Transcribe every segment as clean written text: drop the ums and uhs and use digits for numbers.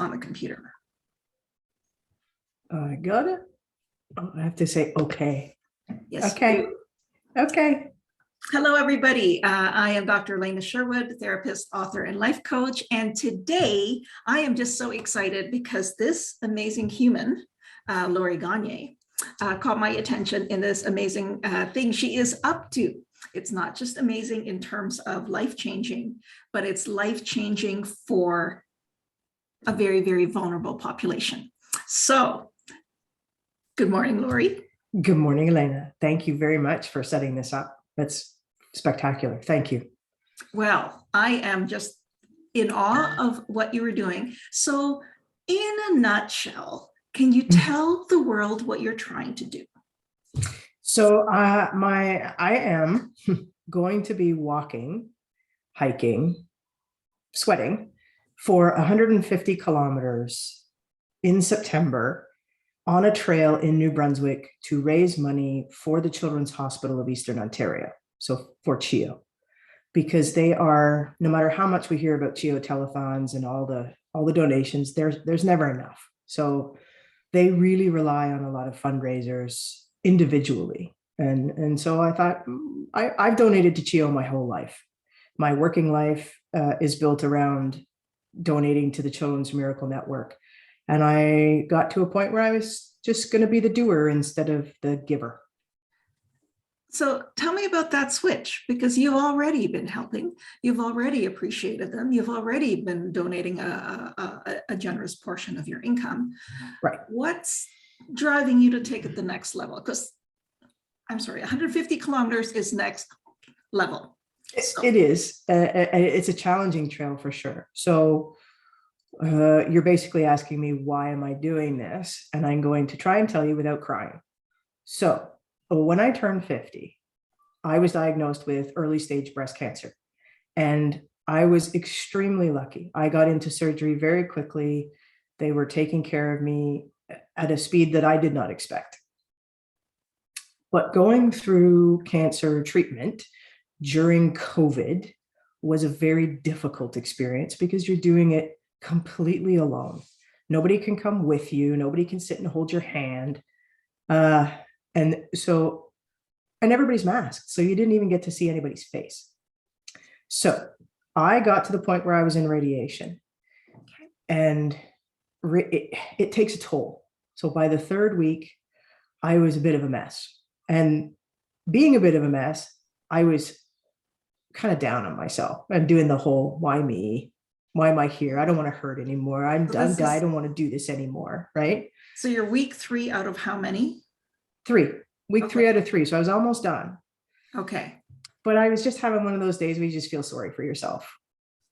on the computer. I got it. Oh, I have to say, okay. Yes. Okay. Okay. Hello, everybody. I am Dr. Elena Sherwood, therapist, author, and life coach. And today I am just so excited because this amazing human, Lori Gagne, caught my attention in this amazing thing she is up to. It's not just amazing in terms of life-changing, but it's life-changing for a very, very vulnerable population. So, good morning, Lori. Good morning, Elena. Thank you very much for setting this up. That's spectacular. Thank you. Well, I am just in awe of what you were doing. So, in a nutshell, can you tell the world what you're trying to do? So I am going to be walking, hiking, sweating for 150 kilometers in September on a trail in New Brunswick to raise money for the Children's Hospital of Eastern Ontario. So for CHEO, because they are, no matter how much we hear about CHEO telethons and all the donations, there's never enough. So they really rely on a lot of fundraisers individually. And so I thought, I've donated to CHEO my whole life. My working life is built around donating to the Children's Miracle Network. And I got to a point where I was just going to be the doer instead of the giver. So tell me about that switch, because you've already been helping. You've already appreciated them. You've already been donating a generous portion of your income. Right. What's driving you to take it the next level? Because I'm sorry, 150 kilometers is next level. So. It is. It's a challenging trail for sure. So you're basically asking me, why am I doing this? And I'm going to try and tell you without crying. So when I turned 50, I was diagnosed with early stage breast cancer. And I was extremely lucky. I got into surgery very quickly. They were taking care of me at a speed that I did not expect. But going through cancer treatment during COVID was a very difficult experience because you're doing it completely alone. Nobody can come with you. Nobody can sit and hold your hand. And everybody's masked. So you didn't even get to see anybody's face. So I got to the point where I was in radiation, and it takes a toll. So by the third week, I was a bit of a mess. And being a bit of a mess, I was kind of down on myself and doing the whole, why me? Why am I here? I don't want to hurt anymore. I'm done. I don't want to do this anymore. Right. So you're week 3 out of how many? 3. Week 3 out of 3. So I was almost done. Okay. But I was just having one of those days where you just feel sorry for yourself.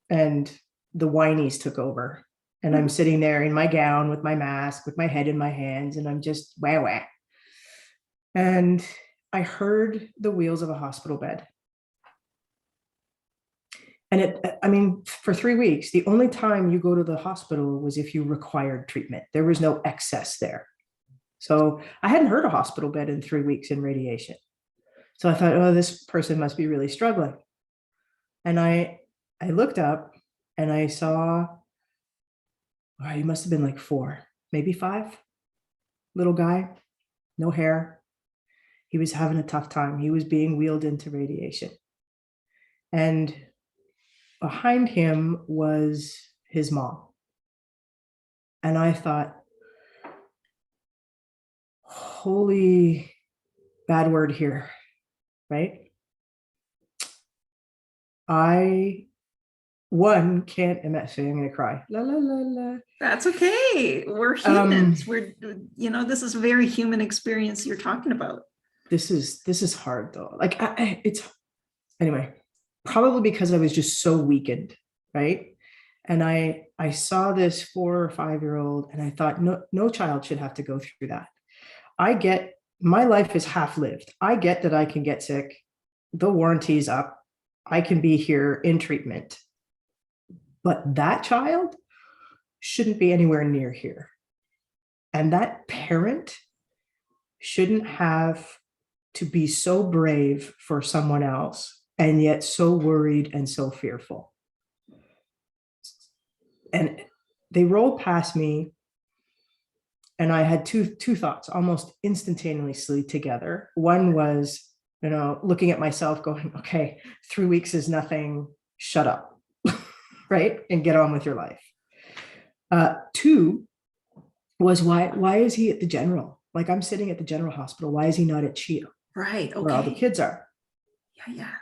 And the whinies took over. And I'm sitting there in my gown with my mask, with my head in my hands, and I'm just wah. And I heard the wheels of a hospital bed. And for 3 weeks, the only time you go to the hospital was if you required treatment. There was no excess there. So I hadn't heard a hospital bed in 3 weeks in radiation. So I thought, oh, this person must be really struggling. And I looked up and I saw, oh, he must have been like 4, maybe 5. Little guy, no hair. He was having a tough time. He was being wheeled into radiation. And behind him was his mom. And I thought, holy bad word here, right? Can't imagine. I'm going to cry. La, la, la, la. That's okay. We're humans. This is a very human experience you're talking about. This is hard though. Like anyway, probably because I was just so weakened, right? And I saw this 4 or 5-year-old and I thought, no child should have to go through that. I get, my life is half lived. I get that I can get sick. The warranty's up. I can be here in treatment. But that child shouldn't be anywhere near here. And that parent shouldn't have to be so brave for someone else and yet so worried and so fearful. And they rolled past me, and I had two thoughts almost instantaneously together. One was, looking at myself going, okay, 3 weeks is nothing, shut up, right? And get on with your life. Two was, why is he at the general? Like, I'm sitting at the general hospital. Why is he not at CHEO? Right. Okay. Where all the kids are? Yeah.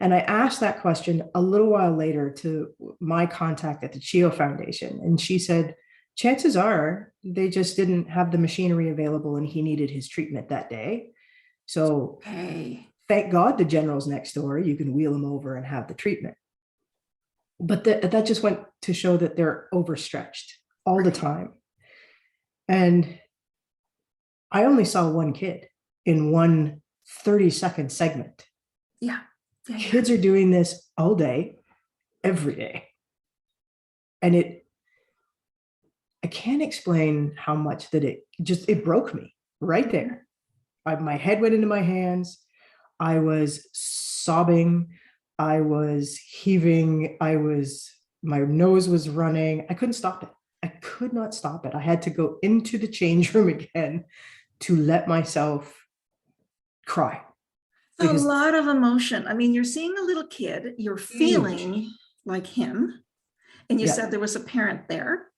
And I asked that question a little while later to my contact at the CHEO Foundation. And she said, chances are they just didn't have the machinery available and he needed his treatment that day. So thank God the general's next door. You can wheel him over and have the treatment. But that just went to show that they're overstretched all the time. And I only saw one kid in one 30-second segment. Yeah. Kids are doing this all day, every day. And I can't explain how much that it broke me right there. My head went into my hands. I was sobbing. I was heaving. My nose was running. I couldn't stop it. I could not stop it. I had to go into the change room again to let myself cry. A lot of emotion. I mean, you're seeing a little kid, you're feeling like him, and you said there was a parent there.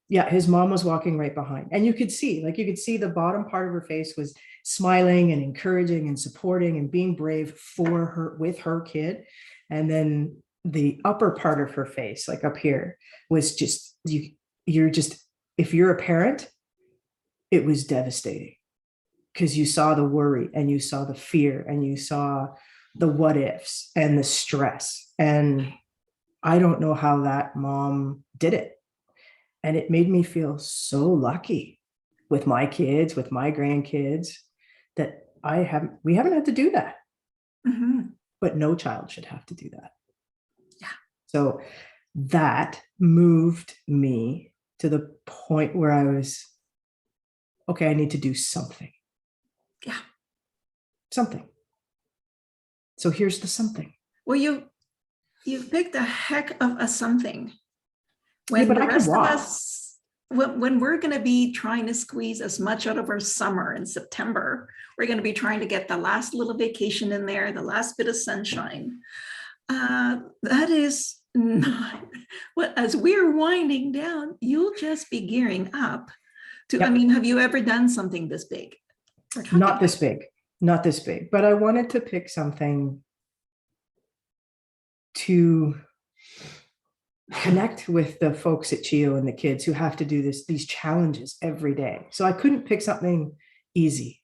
Yeah, his mom was walking right behind, and you could see the bottom part of her face was smiling and encouraging and supporting and being brave for her, with her kid. And then the upper part of her face, like up here, was just, you're just, if you're a parent, it was devastating, because you saw the worry and you saw the fear and you saw the what ifs and the stress. And I don't know how that mom did it. And it made me feel so lucky with my kids, with my grandkids, that we haven't had to do that. But no child should have to do that. Yeah. So that moved me to the point where I was, okay, I need to do something. Yeah. Something. So here's the something. Well, you've picked a heck of a something. When but the I rest can of walk. us, when we're going to be trying to squeeze as much out of our summer in September, we're going to be trying to get the last little vacation in there, the last bit of sunshine. That is not what, as we're winding down, you'll just be gearing up to, Yep. I mean, have you ever done something this big? Not this big, but I wanted to pick something to connect with the folks at CHEO and the kids who have to do these challenges every day. So I couldn't pick something easy.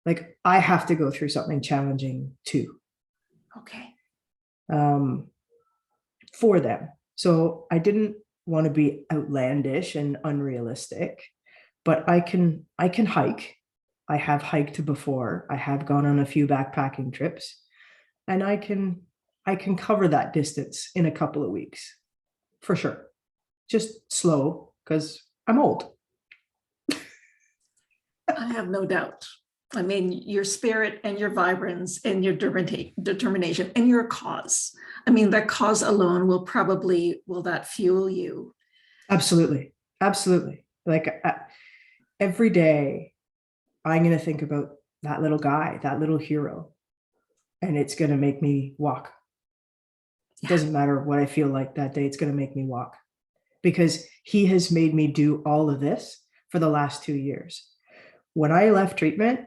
Like, I have to go through something challenging too. Okay. For them. So I didn't want to be outlandish and unrealistic, but I can hike. I have hiked before. I have gone on a few backpacking trips, and I can cover that distance in a couple of weeks for sure. Just slow, because I'm old. I have no doubt. I mean, your spirit and your vibrance and your determination and your cause. I mean, that cause alone will that fuel you? Absolutely. Absolutely. Like, every day I'm going to think about that little guy, that little hero, and it's going to make me walk. It doesn't matter what I feel like that day. It's going to make me walk, because he has made me do all of this for the last 2 years. When I left treatment,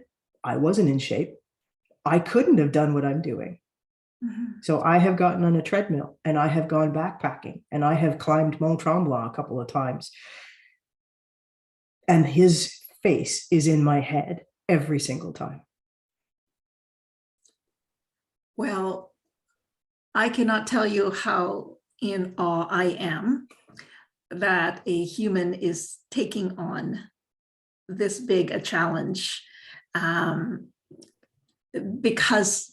I wasn't in shape. I couldn't have done what I'm doing. So I have gotten on a treadmill, and I have gone backpacking, and I have climbed Mont Tremblant a couple of times. And his face is in my head every single time. Well, I cannot tell you how in awe I am that a human is taking on this big a challenge,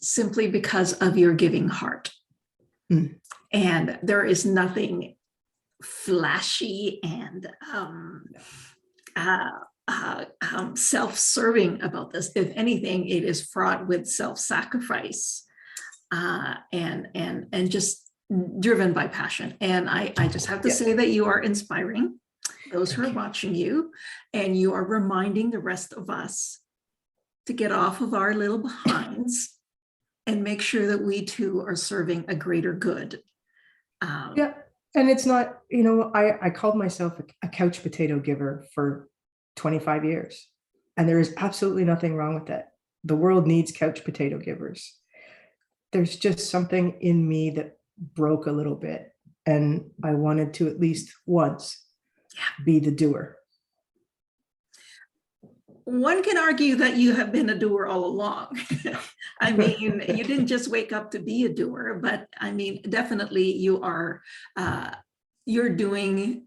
simply because of your giving heart. And there is nothing flashy and self-serving about this. If anything, it is fraught with self-sacrifice and just driven by passion. And I just have to Yeah. say that you are inspiring those who are Thank you. watching you, and you are reminding the rest of us to get off of our little behinds and make sure that we too are serving a greater good. Yeah. And it's not, you know, I called myself a couch potato giver for 25 years. And there is absolutely nothing wrong with that. The world needs couch potato givers. There's just something in me that broke a little bit. And I wanted to at least once be the doer. One can argue that you have been a doer all along. I mean, you didn't just wake up to be a doer, but I mean, definitely you're doing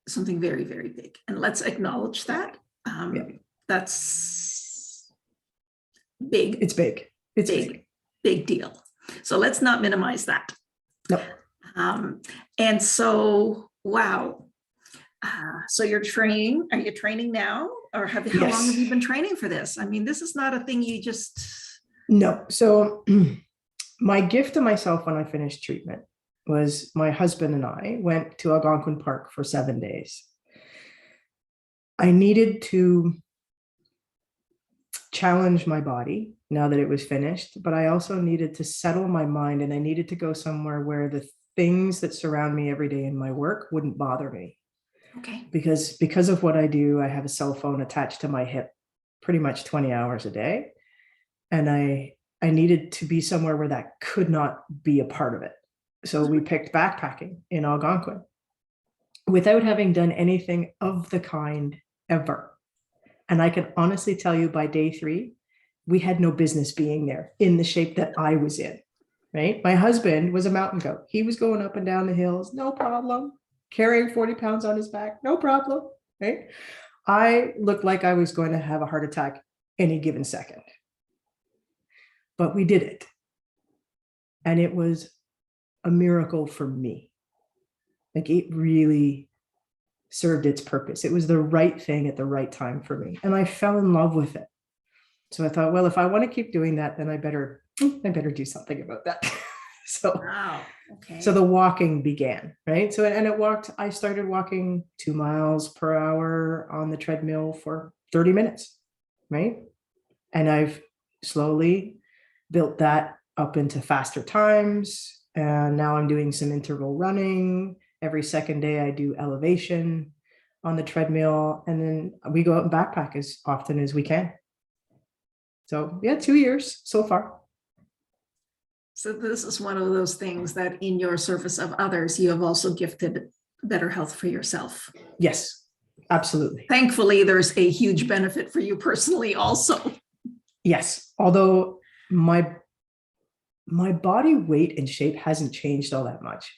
something very, very big. And let's acknowledge that. Yeah. That's big. It's big. It's big, big deal. So let's not minimize that. No. And so, wow. So you're training, are you training now? Or how long have you been training for this? I mean, this is not a thing you just. No. So my gift to myself when I finished treatment was my husband and I went to Algonquin Park for 7 days. I needed to challenge my body now that it was finished, but I also needed to settle my mind, and I needed to go somewhere where the things that surround me every day in my work wouldn't bother me. Okay. Because of what I do, I have a cell phone attached to my hip pretty much 20 hours a day. And I needed to be somewhere where that could not be a part of it. So we picked backpacking in Algonquin without having done anything of the kind ever. And I can honestly tell you by day 3, we had no business being there in the shape that I was in, right? My husband was a mountain goat. He was going up and down the hills, no problem. Carrying 40 pounds on his back, no problem, right? I looked like I was going to have a heart attack any given second. But we did it. And it was a miracle for me. Like, it really served its purpose. It was the right thing at the right time for me. And I fell in love with it. So I thought, well, if I want to keep doing that, then I better do something about that. So, wow. Okay. So the walking began, right? So, and I started walking 2 miles per hour on the treadmill for 30 minutes, right? And I've slowly built that up into faster times. And now I'm doing some interval running. Every second day I do elevation on the treadmill. And then we go out and backpack as often as we can. So yeah, 2 years so far. So this is one of those things that in your service of others, you have also gifted better health for yourself. Yes, absolutely. Thankfully, there's a huge benefit for you personally also. Yes, although my body weight and shape hasn't changed all that much.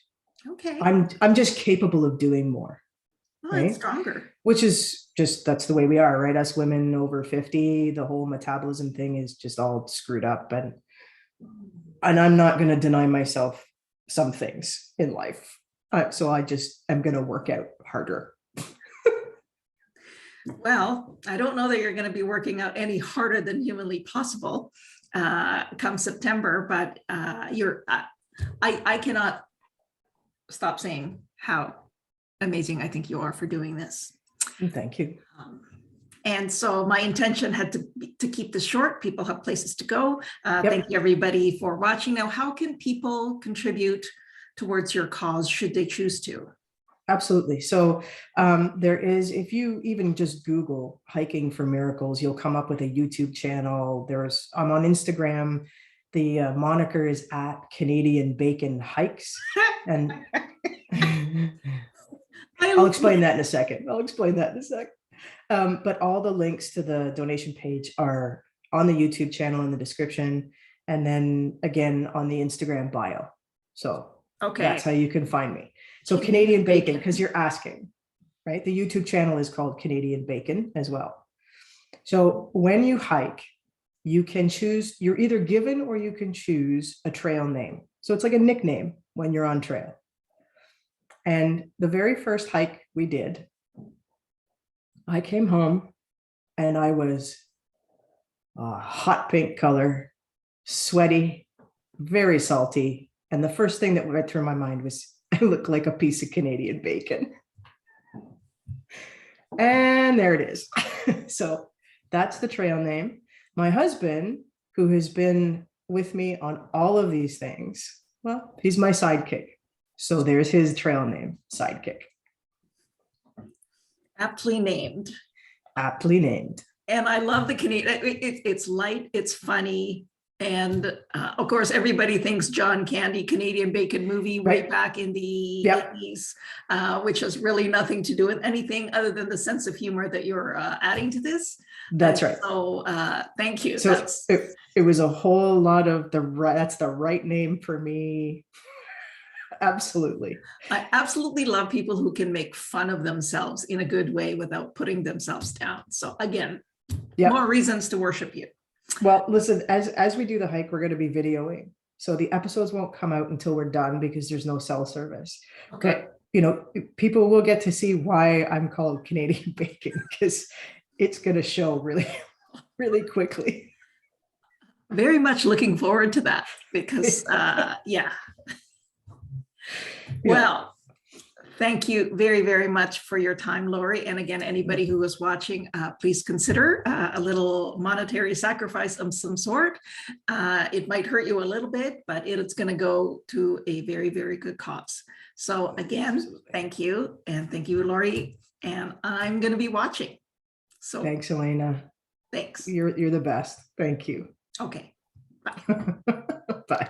Okay. I'm just capable of doing more. Oh, right? It's stronger. Which is just, that's the way we are, right? Us women over 50, the whole metabolism thing is just all screwed up. And I'm not going to deny myself some things in life. So I just am going to work out harder. Well, I don't know that you're going to be working out any harder than humanly possible come September, but I cannot stop saying how amazing I think you are for doing this. Thank you. And so my intention had to keep this short. People have places to go. Thank you everybody for watching. Now, how can people contribute towards your cause should they choose to? Absolutely. So there is, if you even just Google Hiking for Miracles, you'll come up with a YouTube channel. I'm on Instagram. The moniker is at Canadian Bacon Hikes. And I'll explain that in a second. But all the links to the donation page are on the YouTube channel in the description. And then again, on the Instagram bio. So that's how you can find me. So Canadian Bacon, because you're asking, right? The YouTube channel is called Canadian Bacon as well. So when you hike, you can choose, you're either given or you can choose a trail name. So it's like a nickname when you're on trail. And the very first hike we did, I came home and I was hot pink color, sweaty, very salty, And the first thing that went through my mind was, I look like a piece of Canadian bacon. And there it is. So that's the trail name. My husband, who has been with me on all of these things, well, he's my sidekick. So there's his trail name, Sidekick. Aptly named. Aptly named. And I love the Canadian, it's light, it's funny. And of course, everybody thinks John Candy, Canadian bacon movie way back in the 80s, which has really nothing to do with anything other than the sense of humor that you're adding to this. That's right. So thank you. So it was a whole lot of that's the right name for me. Absolutely. I absolutely love people who can make fun of themselves in a good way without putting themselves down. So again, more reasons to worship you. Well, listen, as we do the hike, we're going to be videoing. So the episodes won't come out until we're done because there's no cell service. Okay. But, people will get to see why I'm called Canadian bacon, because it's going to show really, really quickly. Very much looking forward to that because, Well, thank you very, very much for your time, Lori. And again, anybody who is watching, please consider a little monetary sacrifice of some sort. It might hurt you a little bit, but it's going to go to a very, very good cause. So again, thank you. And thank you, Lori. And I'm going to be watching. So thanks, Elena. Thanks. You're the best. Thank you. Okay. Bye. Bye.